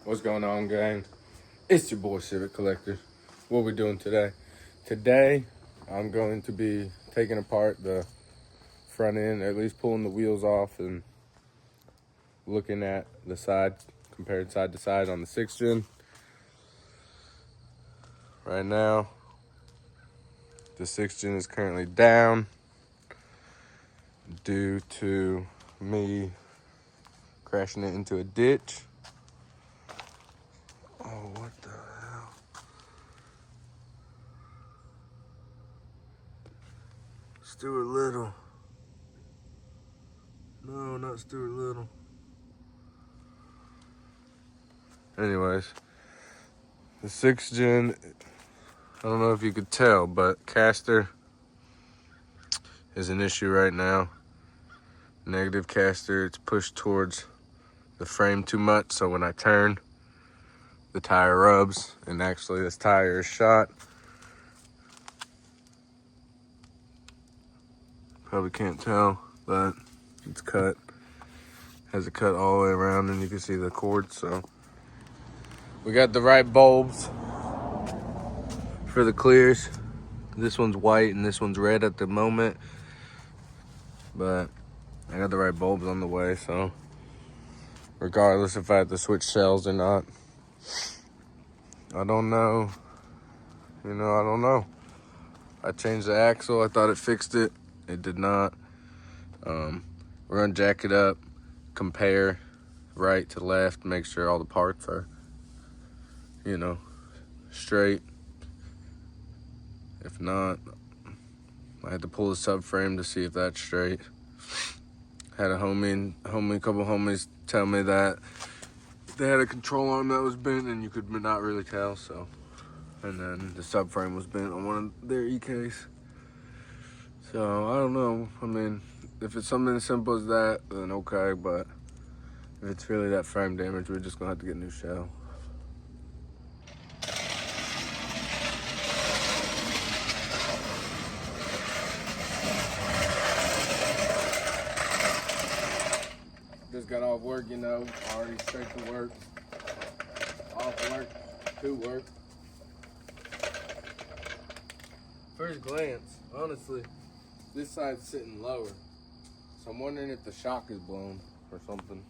What's going on, gang? It's your boy Civic Collector. What we doing today? Today, I'm going to be taking apart the front end, at least pulling the wheels off and looking at the side, compared side to side on the 6th gen. Right now, the 6th gen is currently down due to me crashing it into a ditch. Oh, what the hell? Stuart Little. No, not Stuart Little. Anyways, the 6th gen, I don't know if you could tell, but caster is an issue right now. Negative caster, it's pushed towards the frame too much, so when I turn, the tire rubs, and actually this tire is shot. Probably can't tell, but it's cut. Has a cut all the way around, and you can see the cord, so. We got the right bulbs for the clears. This one's white and this one's red at the moment, but I got the right bulbs on the way, so regardless if I have to switch cells or not, I don't know. I don't know. I changed the axle. I thought it fixed it. It did not. We're gonna jack it up, compare right to left, make sure all the parts are, straight. If not, I had to pull the subframe to see if that's straight. Had a couple homies tell me that they had a control arm that was bent and you could not really tell, so. And then the subframe was bent on one of their E-case. So, I don't know. I mean, if it's something as simple as that, then okay, but if it's really that frame damage, we're just gonna have to get a new shell. Just got off work, already straight to work. Off work, to work. First glance, honestly, this side's sitting lower. So I'm wondering if the shock is blown or something.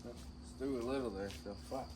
Let's do a little there, so fuck.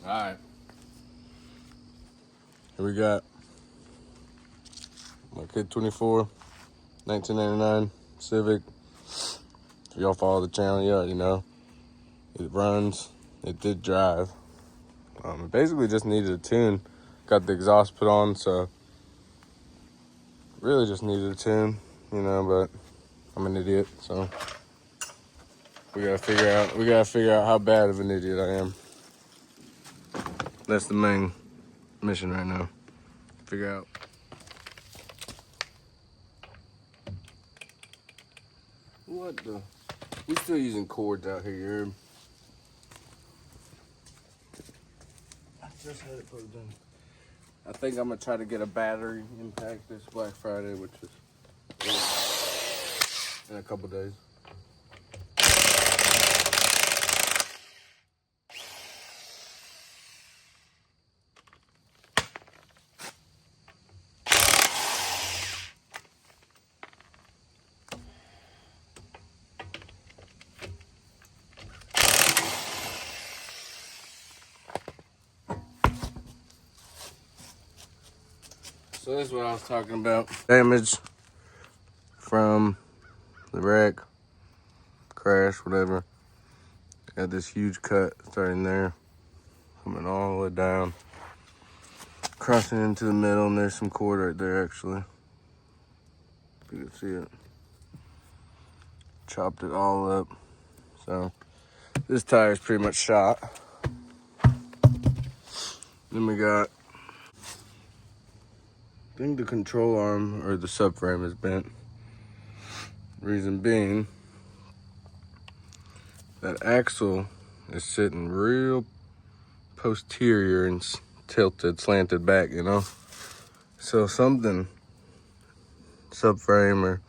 All right. Here we got my Kid 24, 1999 Civic. If y'all follow the channel, you already know. It runs. It did drive. It basically just needed a tune. Got the exhaust put on, so really just needed a tune, but I'm an idiot, so we gotta figure out how bad of an idiot I am. That's the main mission right now. Figure out. What the? We still using cords out here, you heard? I just had it plugged in. I think I'm gonna try to get a battery impact this Black Friday, which is in a couple days. So this is what I was talking about. Damage from the wreck, crash, whatever. Got this huge cut starting there, coming all the way down, crossing into the middle, and there's some cord right there actually. If you can see it. Chopped it all up. So this tire is pretty much shot. Then we got, I think the control arm or the subframe is bent. Reason being, that axle is sitting real posterior and tilted, slanted back, you know? So something, subframe or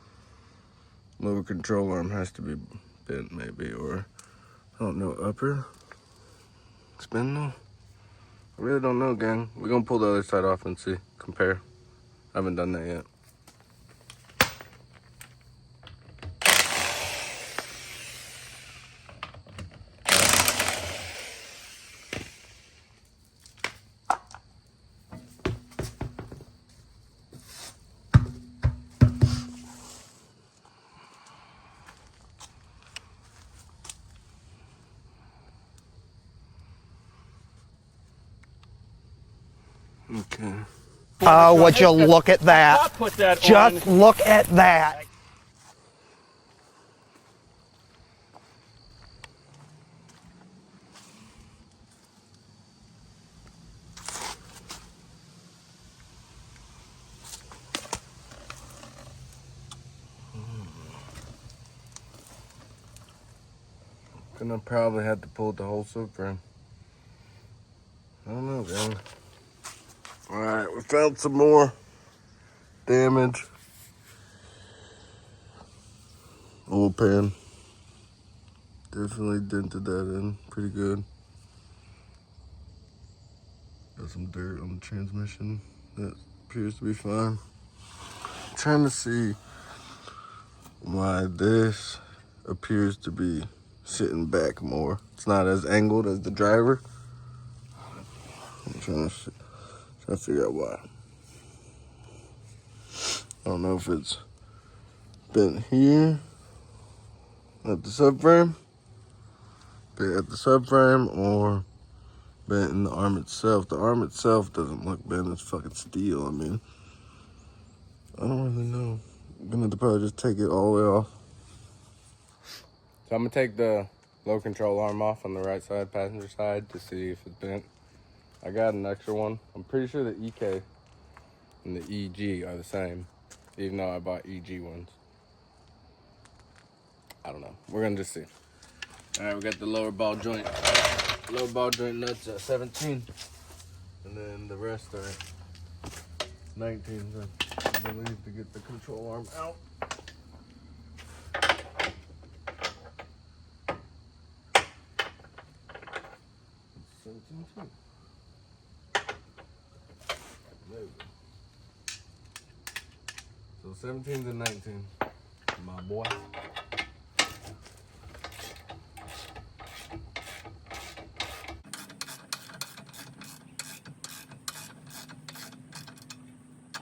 lower control arm has to be bent maybe, or I don't know, upper spindle? I really don't know, gang. We're gonna pull the other side off and see, compare. I haven't done that yet. Okay. Would you look at that? Just look at that. Gonna probably have to pull the whole subframe. I don't know, gang. Alright, we found some more damage. Oil pan. Definitely dented that in pretty good. Got some dirt on the transmission. That appears to be fine. I'm trying to see why this appears to be sitting back more. It's not as angled as the driver. I'm trying to figure out why. I don't know if it's bent here at the subframe, or bent in the arm itself. The arm itself doesn't look bent, it's fucking steel. I mean, I don't really know. I'm gonna have to probably just take it all the way off. So I'm gonna take the low control arm off on the right side, passenger side, to see if it's bent. I got an extra one. I'm pretty sure the EK and the EG are the same, even though I bought EG ones. I don't know. We're gonna just see. All right, we got the lower ball joint nuts at 17, and then the rest are 19. So I believe to get the control arm out. It's 17 too. There we go. So 17 to 19, my boy.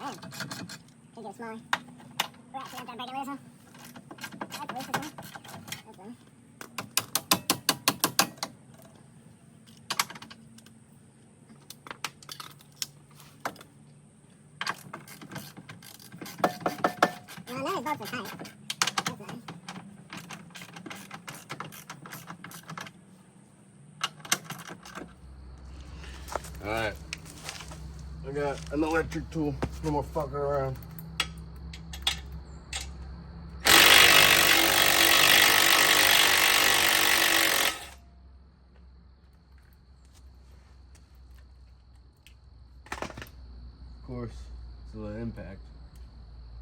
Dang. He gets smaller. We're actually not that breaking loose, huh? That's loose, isn't it? That's loose. Well, none of his bolts are tight. That's nice. Alright. I got an electric tool. No more fucking around. Of course, it's a little impact.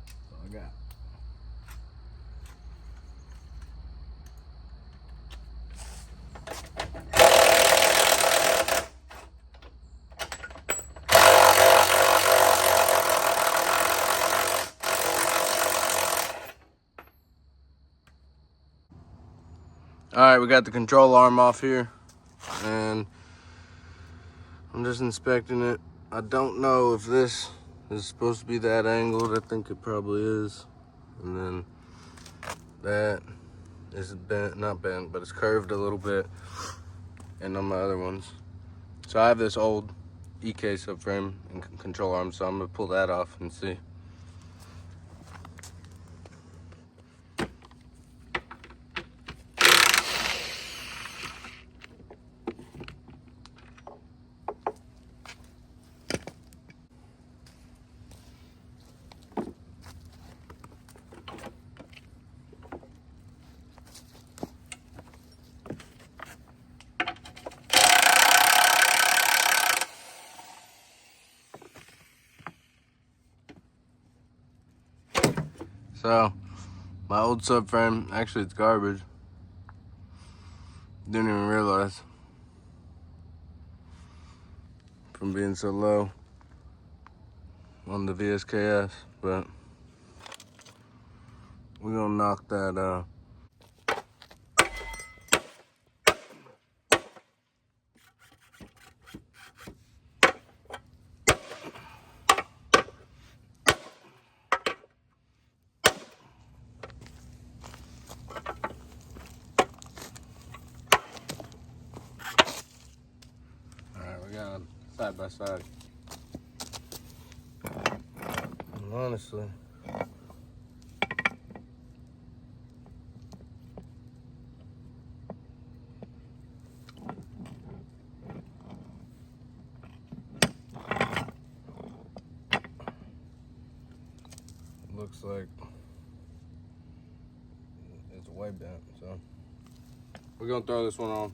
That's all I got. Alright, we got the control arm off here, and I'm just inspecting it. I don't know if this is supposed to be that angled. I think it probably is. And then that is bent, not bent, but it's curved a little bit. And on my other ones. So I have this old EK subframe and control arm, so I'm gonna pull that off and see. So, my old subframe, actually it's garbage. Didn't even realize from being so low on the VSKS, but we're gonna knock that out. Alright, we got them side by side. And honestly, looks like it's way bent, so we're gonna throw this one on.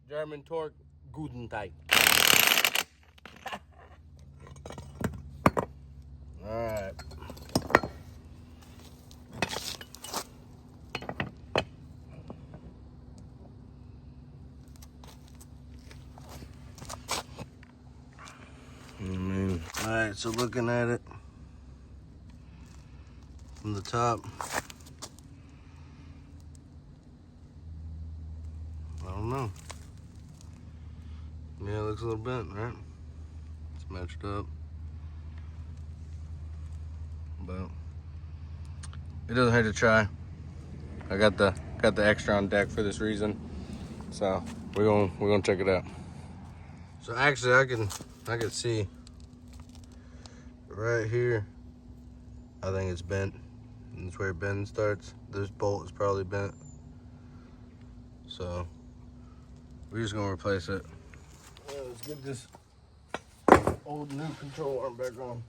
German torque, guten Tag. Alright. Alright, so looking at it from the top, I don't know. Yeah, it looks a little bent, right? It's matched up. But it doesn't hurt to try. I got the extra on deck for this reason. So we're gonna check it out. So actually I can see right here. I think it's bent. And that's where it bend starts. This bolt is probably bent. So we're just gonna replace it. Let's get this old new control arm back on.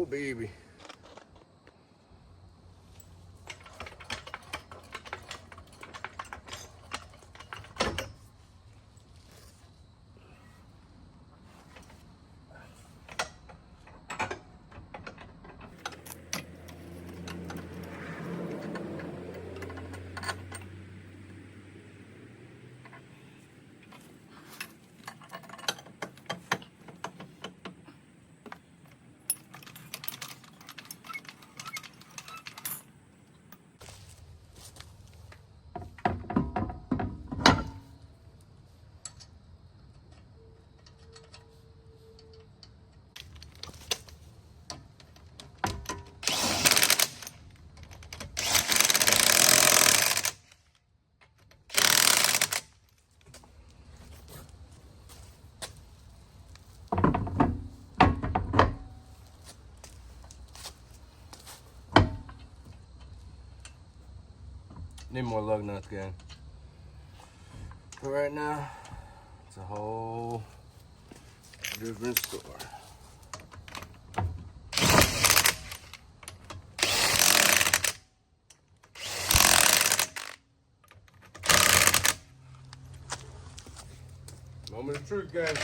Oh, baby. Need more lug nuts, gang. But right now, it's a whole different story. Moment of truth, guys.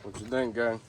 What you think, gang?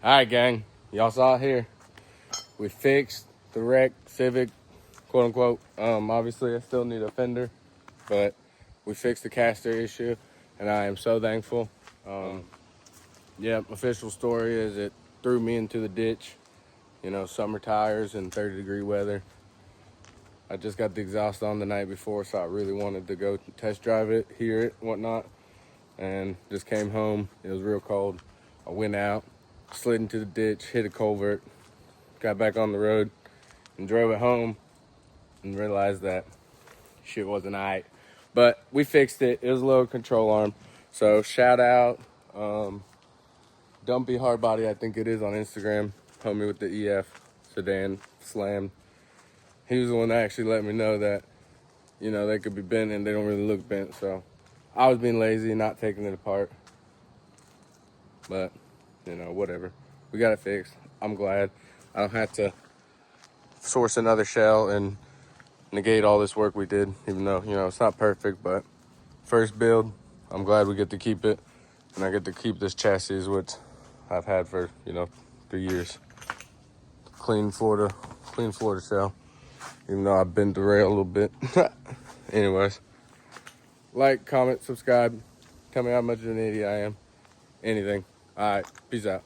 All right, gang. Y'all saw it here. We fixed the wreck Civic, quote unquote. Obviously, I still need a fender, but we fixed the caster issue, and I am so thankful. Yeah, official story is it threw me into the ditch. You know, summer tires and 30-degree weather. I just got the exhaust on the night before, so I really wanted to go test drive it, hear it, whatnot, and just came home. It was real cold. I went out, slid into the ditch, hit a culvert, got back on the road, and drove it home, and realized that shit wasn't right. But we fixed it. It was a little control arm. So shout out Dumpy Hardbody, I think it is, on Instagram. Homie with the EF sedan slammed. He was the one that actually let me know that, you know, they could be bent and they don't really look bent. So I was being lazy, not taking it apart. But, you know, whatever. We got it fixed. I'm glad. I don't have to source another shell and negate all this work we did, even though, you know, it's not perfect, but first build, I'm glad we get to keep it, and I get to keep this chassis, which I've had for, you know, 3 years. Clean Florida shell, even though I've been derailed a little bit. Anyways, like, comment, subscribe, tell me how much of an idiot I am, anything. All right, peace out.